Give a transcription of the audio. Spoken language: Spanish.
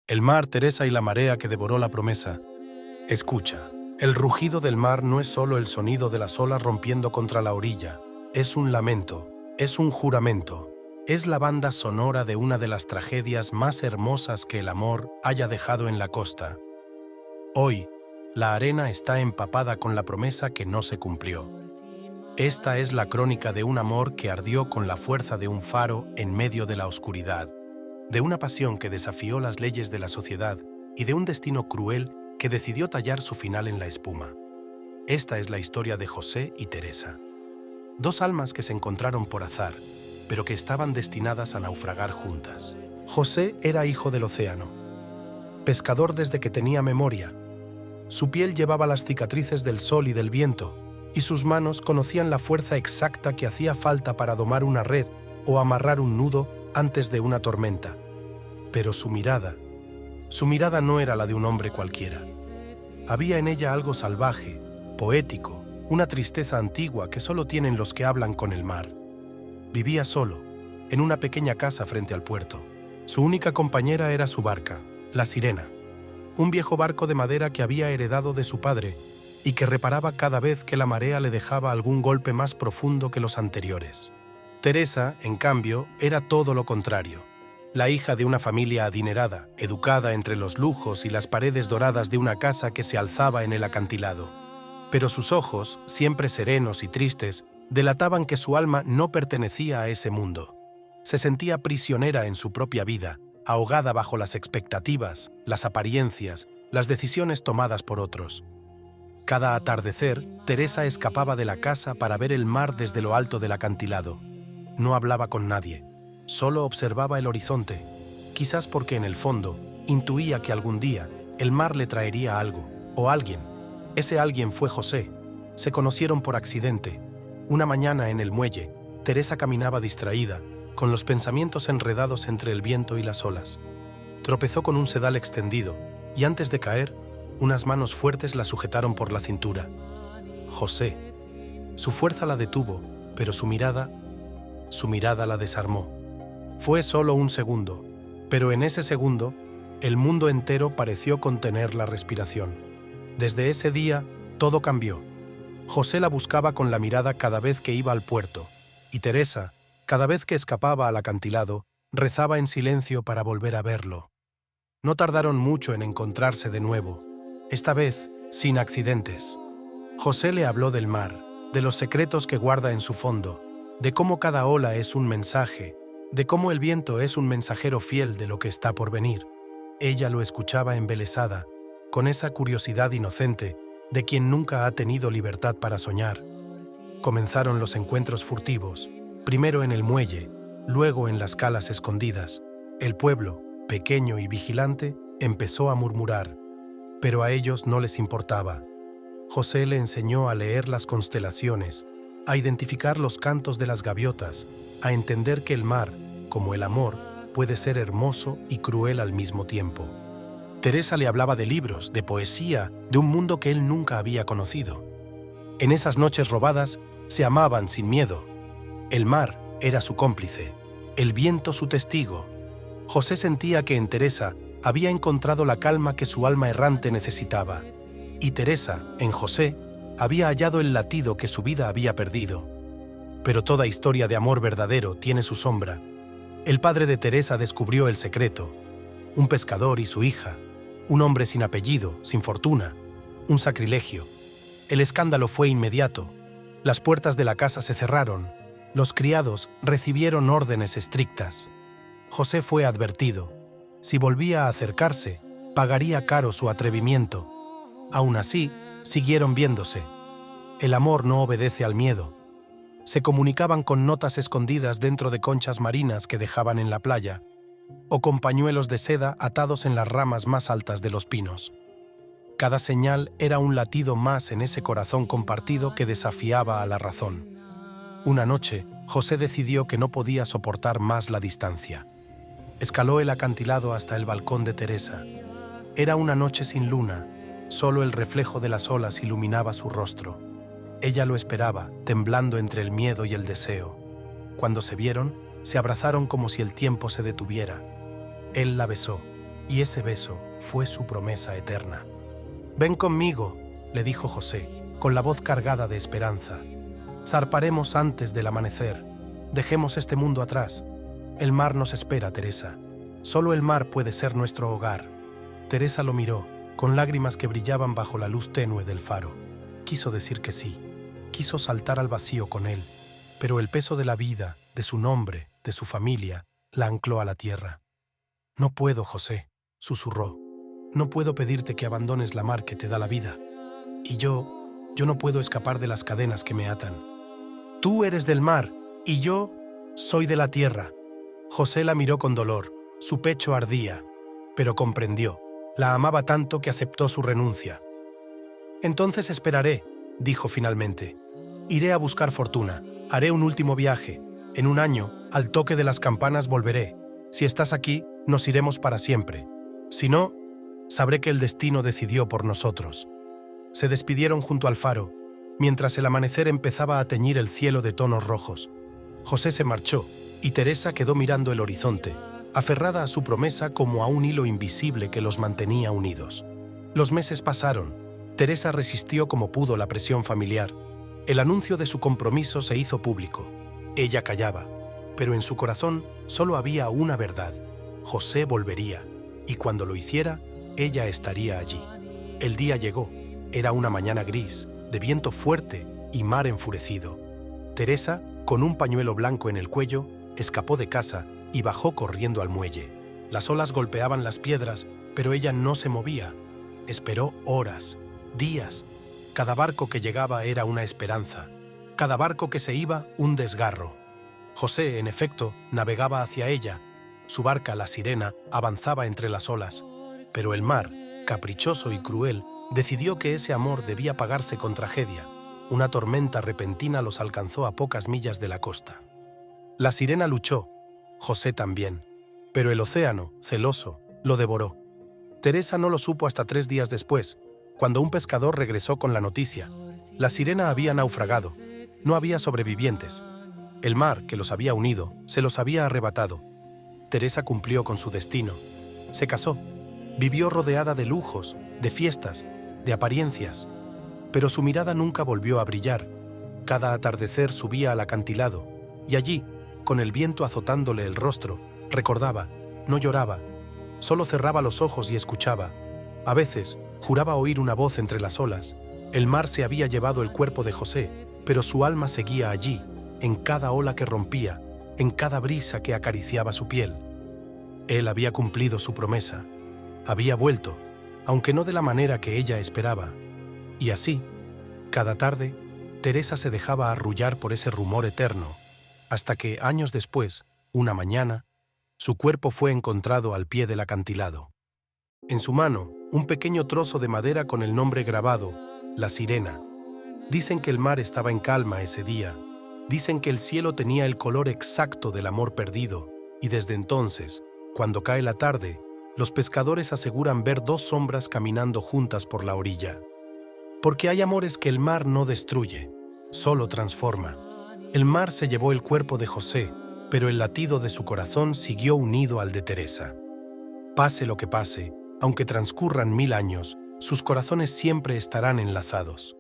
El mar, Teresa y la marea que devoró la promesa. Escucha, el rugido del mar no es solo el sonido de las olas rompiendo contra la orilla, es un lamento, es un juramento, es la banda sonora de una de las tragedias más hermosas que el amor haya dejado en la costa. Hoy, la arena está empapada con la promesa que no se cumplió. Esta es la crónica de un amor que ardió con la fuerza de un faro en medio de la oscuridad, de una pasión que desafió las leyes de la sociedad y de un destino cruel que decidió tallar su final en la espuma. Esta es la historia de José y Teresa. Dos almas que se encontraron por azar, pero que estaban destinadas a naufragar juntas. José era hijo del océano, pescador desde que tenía memoria. Su piel llevaba las cicatrices del sol y del viento, y sus manos conocían la fuerza exacta que hacía falta para domar una red o amarrar un nudo antes de una tormenta. Pero su mirada no era la de un hombre cualquiera. Había en ella algo salvaje, poético, una tristeza antigua que solo tienen los que hablan con el mar. Vivía solo, en una pequeña casa frente al puerto. Su única compañera era su barca, la Sirena, un viejo barco de madera que había heredado de su padre y que reparaba cada vez que la marea le dejaba algún golpe más profundo que los anteriores. Teresa, en cambio, era todo lo contrario. La hija de una familia adinerada, educada entre los lujos y las paredes doradas de una casa que se alzaba en el acantilado. Pero sus ojos, siempre serenos y tristes, delataban que su alma no pertenecía a ese mundo. Se sentía prisionera en su propia vida, ahogada bajo las expectativas, las apariencias, las decisiones tomadas por otros. Cada atardecer, Teresa escapaba de la casa para ver el mar desde lo alto del acantilado. No hablaba con nadie, solo observaba el horizonte, quizás porque en el fondo intuía que algún día el mar le traería algo, o alguien. Ese alguien fue José. Se conocieron por accidente. Una mañana en el muelle, Teresa caminaba distraída, con los pensamientos enredados entre el viento y las olas. Tropezó con un sedal extendido, y antes de caer, unas manos fuertes la sujetaron por la cintura. José. Su fuerza la detuvo, pero su mirada la desarmó. Fue solo un segundo, pero en ese segundo, el mundo entero pareció contener la respiración. Desde ese día, todo cambió. José la buscaba con la mirada cada vez que iba al puerto, y Teresa, cada vez que escapaba al acantilado, rezaba en silencio para volver a verlo. No tardaron mucho en encontrarse de nuevo, esta vez sin accidentes. José le habló del mar, de los secretos que guarda en su fondo, de cómo cada ola es un mensaje, de cómo el viento es un mensajero fiel de lo que está por venir. Ella lo escuchaba embelesada, con esa curiosidad inocente de quien nunca ha tenido libertad para soñar. Comenzaron los encuentros furtivos, primero en el muelle, luego en las calas escondidas. El pueblo, pequeño y vigilante, empezó a murmurar, pero a ellos no les importaba. José le enseñó a leer las constelaciones, a identificar los cantos de las gaviotas, a entender que el mar, como el amor, puede ser hermoso y cruel al mismo tiempo. Teresa le hablaba de libros, de poesía, de un mundo que él nunca había conocido. En esas noches robadas, se amaban sin miedo. El mar era su cómplice, el viento su testigo. José sentía que en Teresa había encontrado la calma que su alma errante necesitaba, y Teresa, en José, había hallado el latido que su vida había perdido. Pero toda historia de amor verdadero tiene su sombra. El padre de Teresa descubrió el secreto. Un pescador y su hija, un hombre sin apellido, sin fortuna, un sacrilegio. El escándalo fue inmediato. Las puertas de la casa se cerraron. Los criados recibieron órdenes estrictas. José fue advertido. Si volvía a acercarse, pagaría caro su atrevimiento. Aún así, siguieron viéndose. El amor no obedece al miedo. Se comunicaban con notas escondidas dentro de conchas marinas que dejaban en la playa, o con pañuelos de seda atados en las ramas más altas de los pinos. Cada señal era un latido más en ese corazón compartido que desafiaba a la razón. Una noche, José decidió que no podía soportar más la distancia. Escaló el acantilado hasta el balcón de Teresa. Era una noche sin luna, solo el reflejo de las olas iluminaba su rostro. Ella lo esperaba, temblando entre el miedo y el deseo. Cuando se vieron, se abrazaron como si el tiempo se detuviera. Él la besó, y ese beso fue su promesa eterna. «Ven conmigo», le dijo José, con la voz cargada de esperanza. «Zarparemos antes del amanecer. Dejemos este mundo atrás. El mar nos espera, Teresa. Solo el mar puede ser nuestro hogar». Teresa lo miró, con lágrimas que brillaban bajo la luz tenue del faro. Quiso decir que sí. Quiso saltar al vacío con él, pero el peso de la vida, de su nombre, de su familia, la ancló a la tierra. «No puedo, José», susurró. «No puedo pedirte que abandones la mar que te da la vida. Y yo no puedo escapar de las cadenas que me atan. Tú eres del mar y yo soy de la tierra». José la miró con dolor. Su pecho ardía, pero comprendió. La amaba tanto que aceptó su renuncia. «Entonces esperaré», dijo finalmente. «Iré a buscar fortuna. Haré un último viaje. En un año, al toque de las campanas volveré. Si estás aquí, nos iremos para siempre. Si no, sabré que el destino decidió por nosotros». Se despidieron junto al faro, mientras el amanecer empezaba a teñir el cielo de tonos rojos. José se marchó, y Teresa quedó mirando el horizonte, aferrada a su promesa como a un hilo invisible que los mantenía unidos. Los meses pasaron. Teresa resistió como pudo la presión familiar. El anuncio de su compromiso se hizo público. Ella callaba, pero en su corazón solo había una verdad. José volvería, y cuando lo hiciera, ella estaría allí. El día llegó. Era una mañana gris, de viento fuerte y mar enfurecido. Teresa, con un pañuelo blanco en el cuello, escapó de casa y bajó corriendo al muelle. Las olas golpeaban las piedras, pero ella no se movía. Esperó horas, días. Cada barco que llegaba era una esperanza. Cada barco que se iba, un desgarro. José, en efecto, navegaba hacia ella. Su barca, la Sirena, avanzaba entre las olas. Pero el mar, caprichoso y cruel, decidió que ese amor debía pagarse con tragedia. Una tormenta repentina los alcanzó a pocas millas de la costa. La Sirena luchó, José también, pero el océano, celoso, lo devoró. Teresa no lo supo hasta 3 días después, cuando un pescador regresó con la noticia. La Sirena había naufragado, no había sobrevivientes. El mar, que los había unido, se los había arrebatado. Teresa cumplió con su destino. Se casó, vivió rodeada de lujos, de fiestas, de apariencias, pero su mirada nunca volvió a brillar. Cada atardecer subía al acantilado, y allí, con el viento azotándole el rostro, recordaba, no lloraba, solo cerraba los ojos y escuchaba. A veces, juraba oír una voz entre las olas. El mar se había llevado el cuerpo de José, pero su alma seguía allí, en cada ola que rompía, en cada brisa que acariciaba su piel. Él había cumplido su promesa, había vuelto, aunque no de la manera que ella esperaba. Y así, cada tarde, Teresa se dejaba arrullar por ese rumor eterno, hasta que, años después, una mañana, su cuerpo fue encontrado al pie del acantilado. En su mano, un pequeño trozo de madera con el nombre grabado, La Sirena. Dicen que el mar estaba en calma ese día. Dicen que el cielo tenía el color exacto del amor perdido, y desde entonces, cuando cae la tarde, los pescadores aseguran ver 2 sombras caminando juntas por la orilla. Porque hay amores que el mar no destruye, solo transforma. El mar se llevó el cuerpo de José, pero el latido de su corazón siguió unido al de Teresa. Pase lo que pase, aunque transcurran 1000 años, sus corazones siempre estarán enlazados.